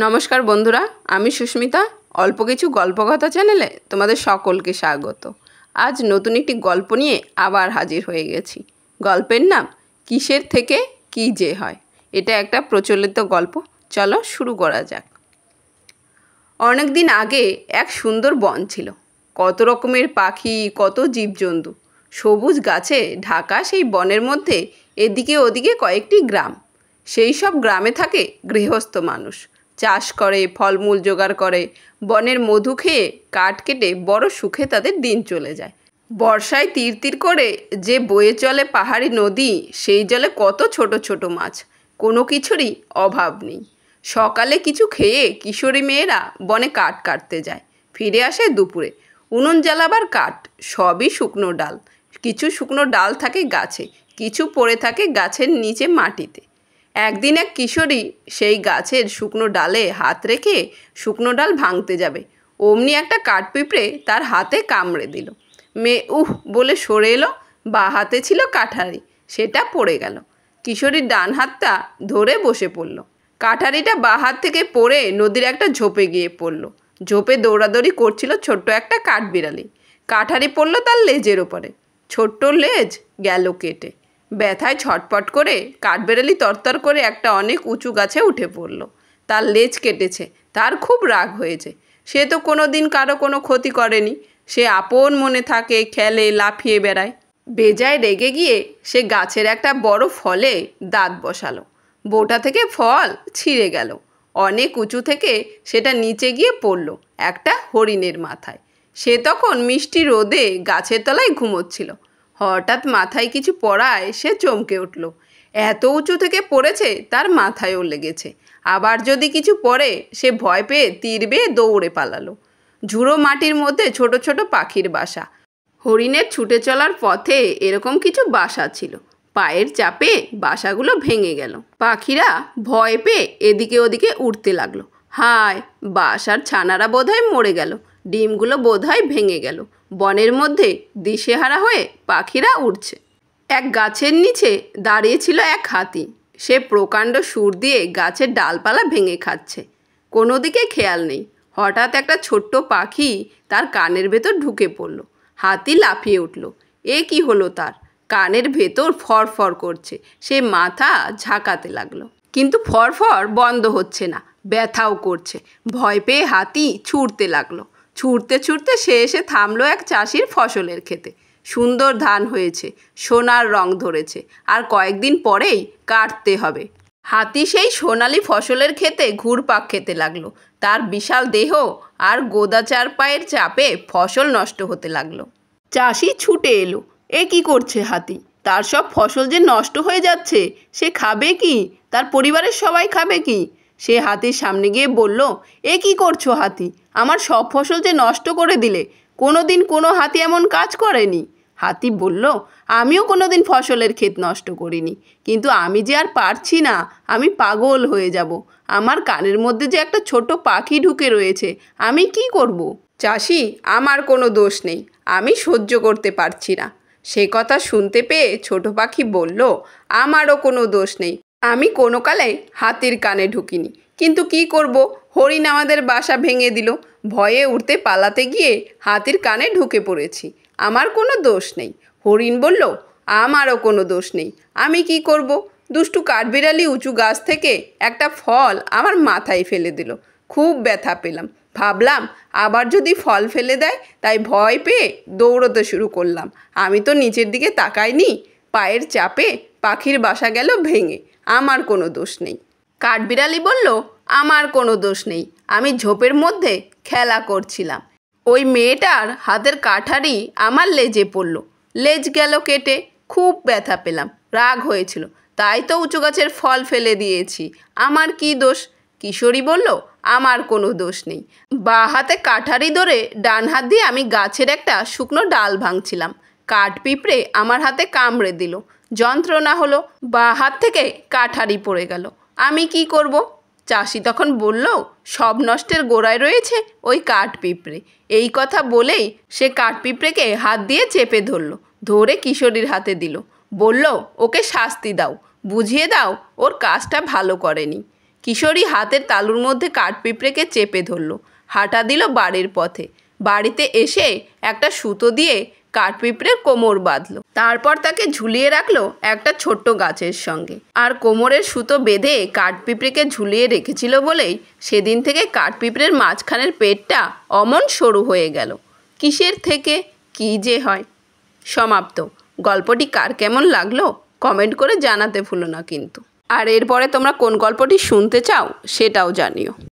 নমস্কার বন্ধুরা, আমি সুস্মিতা। অল্প কিছু গল্পকথা চ্যানেলে তোমাদের সকলকে স্বাগত। আজ নতুন একটি গল্প নিয়ে আবার হাজির হয়ে গেছি। গল্পের নাম কিসের থেকে কি যে হয়। এটা একটা প্রচলিত গল্প। চলো শুরু করা যাক। অনেক দিন আগে এক সুন্দর বন ছিল। কত রকমের পাখি, কত জীবজন্তু, সবুজ গাছে ঢাকা সেই বনের মধ্যে এদিকে ওদিকে কয়েকটি গ্রাম। সেই সব গ্রামে থাকে গৃহস্থ মানুষ। চাষ করে, ফলমূল জোগাড় করে, বনের মধু খেয়ে কাঠ কেটে বড় সুখে তাদের দিন চলে যায়। বর্ষায় তীর তীর করে যে বয়ে চলে পাহাড়ি নদী, সেই জলে কত ছোট ছোট মাছ। কোনো কিছুরই অভাব নেই। সকালে কিছু খেয়ে কিশোরী মেয়েরা বনে কাঠ কাটতে যায়। ফিরে আসে দুপুরে। উনুন জ্বালাবার কাঠ, সবই শুকনো ডাল। কিছু শুকনো ডাল থাকে গাছে, কিছু পড়ে থাকে গাছের নিচে মাটিতে। একদিন এক কিশোরী সেই গাছের শুকনো ডালে হাত রেখে শুকনো ডাল ভাঙতে যাবে, অমনি একটা কাঠপিঁপড়ে তার হাতে কামড়ে দিল। মেয়ে বলে সরে এলো। বা হাতে ছিল কাঠারি, সেটা পড়ে গেল। কিশোরীর ডান হাতটা ধরে বসে পড়ল। কাঠারিটা বা হাত থেকে পড়ে নদীর একটা ঝোপে গিয়ে পড়ল। ঝোপে দৌড়াদৌড়ি করছিল ছোট্ট একটা কাঠবিড়ালি। কাঠারি পড়ল তার লেজের ওপরে। ছোট্ট লেজ গেল কেটে। ব্যথায় ছটপট করে কাঠবিড়ালি তরতর করে একটা অনেক উঁচু গাছে উঠে পড়ল। তার লেজ কেটেছে, তার খুব রাগ হয়েছে। সে তো কোনো দিন কারো কোনো ক্ষতি করেনি। সে আপন মনে থাকে, খেলে, লাফিয়ে বেড়ায়। বেজায় রেগে গিয়ে সে গাছের একটা বড় ফলে দাঁত বসালো। বোটা থেকে ফল ছিঁড়ে গেল। অনেক উঁচু থেকে সেটা নিচে গিয়ে পড়ল একটা হরিণের মাথায়। সে তখন মিষ্টি রোদে গাছের তলায় ঘুমোচ্ছিল। হঠাৎ মাথায় কিছু পড়ায় সে চমকে উঠল। এত উঁচু থেকে পড়েছে তার মাথায়ও লেগেছে। আবার যদি কিছু পড়ে, সে ভয় পেয়ে তীর বেয়ে দৌড়ে পালালো। ঝুড়ো মাটির মধ্যে ছোট ছোট পাখির বাসা। হরিণের ছুটে চলার পথে এরকম কিছু বাসা ছিল। পায়ের চাপে বাসাগুলো ভেঙে গেল। পাখিরা ভয় পেয়ে এদিকে ওদিকে উঠতে লাগলো। হায়, বাসার ছানারা বোধহয় মরে গেল, ডিমগুলো বোধহয় ভেঙে গেল। বনের মধ্যে দিশেহারা হয়ে পাখিরা উঠছে। এক গাছের নিচে দাঁড়িয়েছিল এক হাতি। সে প্রকাণ্ড সুর দিয়ে গাছের ডালপালা ভেঙে খাচ্ছে। কোনো দিকে খেয়াল নেই। হঠাৎ একটা ছোট্ট পাখি তার কানের ভেতর ঢুকে পড়ল। হাতি লাফিয়ে উঠল। এ কি হলো তার? কানের ভেতর ফরফর করছে। সে মাথা ঝাঁকাতে লাগলো, কিন্তু ফরফর বন্ধ হচ্ছে না, ব্যথাও করছে। ভয় পেয়ে হাতি ছুটতে লাগলো। ছুটতে ছুটতে সে এসে থামলো এক চাষির ফসলের ক্ষেতে। সুন্দর ধান হয়েছে, সোনার রং ধরেছে, আর কয়েকদিন পরেই কাটতে হবে। হাতি সেই সোনালি ফসলের ক্ষেতে ঘুরপাক খেতে লাগলো। তার বিশাল দেহ আর গোদা চার পায়ের চাপে ফসল নষ্ট হতে লাগলো। চাষি ছুটে এলো। এ কি করছে হাতি? তার সব ফসল যে নষ্ট হয়ে যাচ্ছে, সে খাবে কি? তার পরিবারের সবাই খাবে কি? সে হাতির সামনে গিয়ে বলল, এ কি করছো হাতি? আমার সব ফসল যে নষ্ট করে দিলে। কোনো দিন কোনো হাতি এমন কাজ করেনি। হাতি বলল, আমিও কোনো দিন ফসলের ক্ষেত নষ্ট করিনি, কিন্তু আমি যে আর পারছি না, আমি পাগল হয়ে যাব। আমার কানের মধ্যে যে একটা ছোট পাখি ঢুকে রয়েছে, আমি কি করব? চাষি, আমার কোনো দোষ নেই, আমি সহ্য করতে পারছি না। সে কথা শুনতে পেয়ে ছোট পাখি বলল, আমারও কোনো দোষ নেই, আমি কোনো কালে হাতির কানে ঢুকিনি, কিন্তু কি করব, হরিণ আমাদের বাসা ভেঙে দিল। ভয়ে উঠতে পালাতে গিয়ে হাতির কানে ঢুকে পড়েছি, আমার কোনো দোষ নেই। হরিণ বলল, আমারও কোনো দোষ নেই, আমি কি করব? দুষ্টু কাঠবিড়ালি উঁচু গাছ থেকে একটা ফল আমার মাথায় ফেলে দিল। খুব ব্যথা পেলাম। ভাবলাম আবার যদি ফল ফেলে দেয়, তাই ভয় পেয়ে দৌড়তে শুরু করলাম। আমি তো নিচের দিকে তাকাইনি, পায়ের চাপে পাখির বাসা গেল ভেঙে, আমার কোনো দোষ নেই। কাঠবিড়ালি বলল, আমার কোনো দোষ নেই, আমি ঝোপের মধ্যে খেলা করছিলাম। ওই মেয়েটার হাতের কাঠারি আমার লেজে পড়ল, লেজ গেল কেটে, খুব ব্যথা পেলাম, রাগ হয়েছিল, তাই তো উঁচু গাছের ফল ফেলে দিয়েছি, আমার কি দোষ? কিশোরী বলল, আমার কোনো দোষ নেই। বা হাতে কাঠারি ধরে ডান হাত দিয়ে আমি গাছের একটা শুকনো ডাল ভাঙছিলাম। কাঠপিঁপড়ে আমার হাতে কামড়ে দিল, যন্ত্রণা হলো, বা হাত থেকে কাঠারি পড়ে গেল, আমি কি করব? চাষি তখন বলল, সব নষ্টের গোড়ায় রয়েছে ওই কাঠপিঁপড়ে। এই কথা বলেই সে কাঠপিঁপড়েকে হাত দিয়ে চেপে ধরল, ধরে কিশোরীর হাতে দিল। বলল, ওকে শাস্তি দাও, বুঝিয়ে দাও ওর কাজটা ভালো করেনি। কিশোরী হাতের তালুর মধ্যে কাঠপিঁপড়েকে চেপে ধরল, হাঁটা দিল বাড়ির পথে। বাড়িতে এসে একটা সুতো দিয়ে কাঠপিঁপড়ের কোমর বাঁধল, তারপর তাকে ঝুলিয়ে রাখলো একটা ছোট্ট গাছের সঙ্গে। আর কোমরের সুতো বেঁধে কাঠপিঁপড়েকে ঝুলিয়ে রেখেছিল বলেই সেদিন থেকে কাঠপিঁপড়ের মাঝখানের পেটটা অমন সরু হয়ে গেল। কিসের থেকে কী যে হয়। সমাপ্ত। গল্পটি কার কেমন লাগলো কমেন্ট করে জানাতে ভুলো না কিন্তু। আর এরপরে তোমরা কোন গল্পটি শুনতে চাও সেটাও জানিও।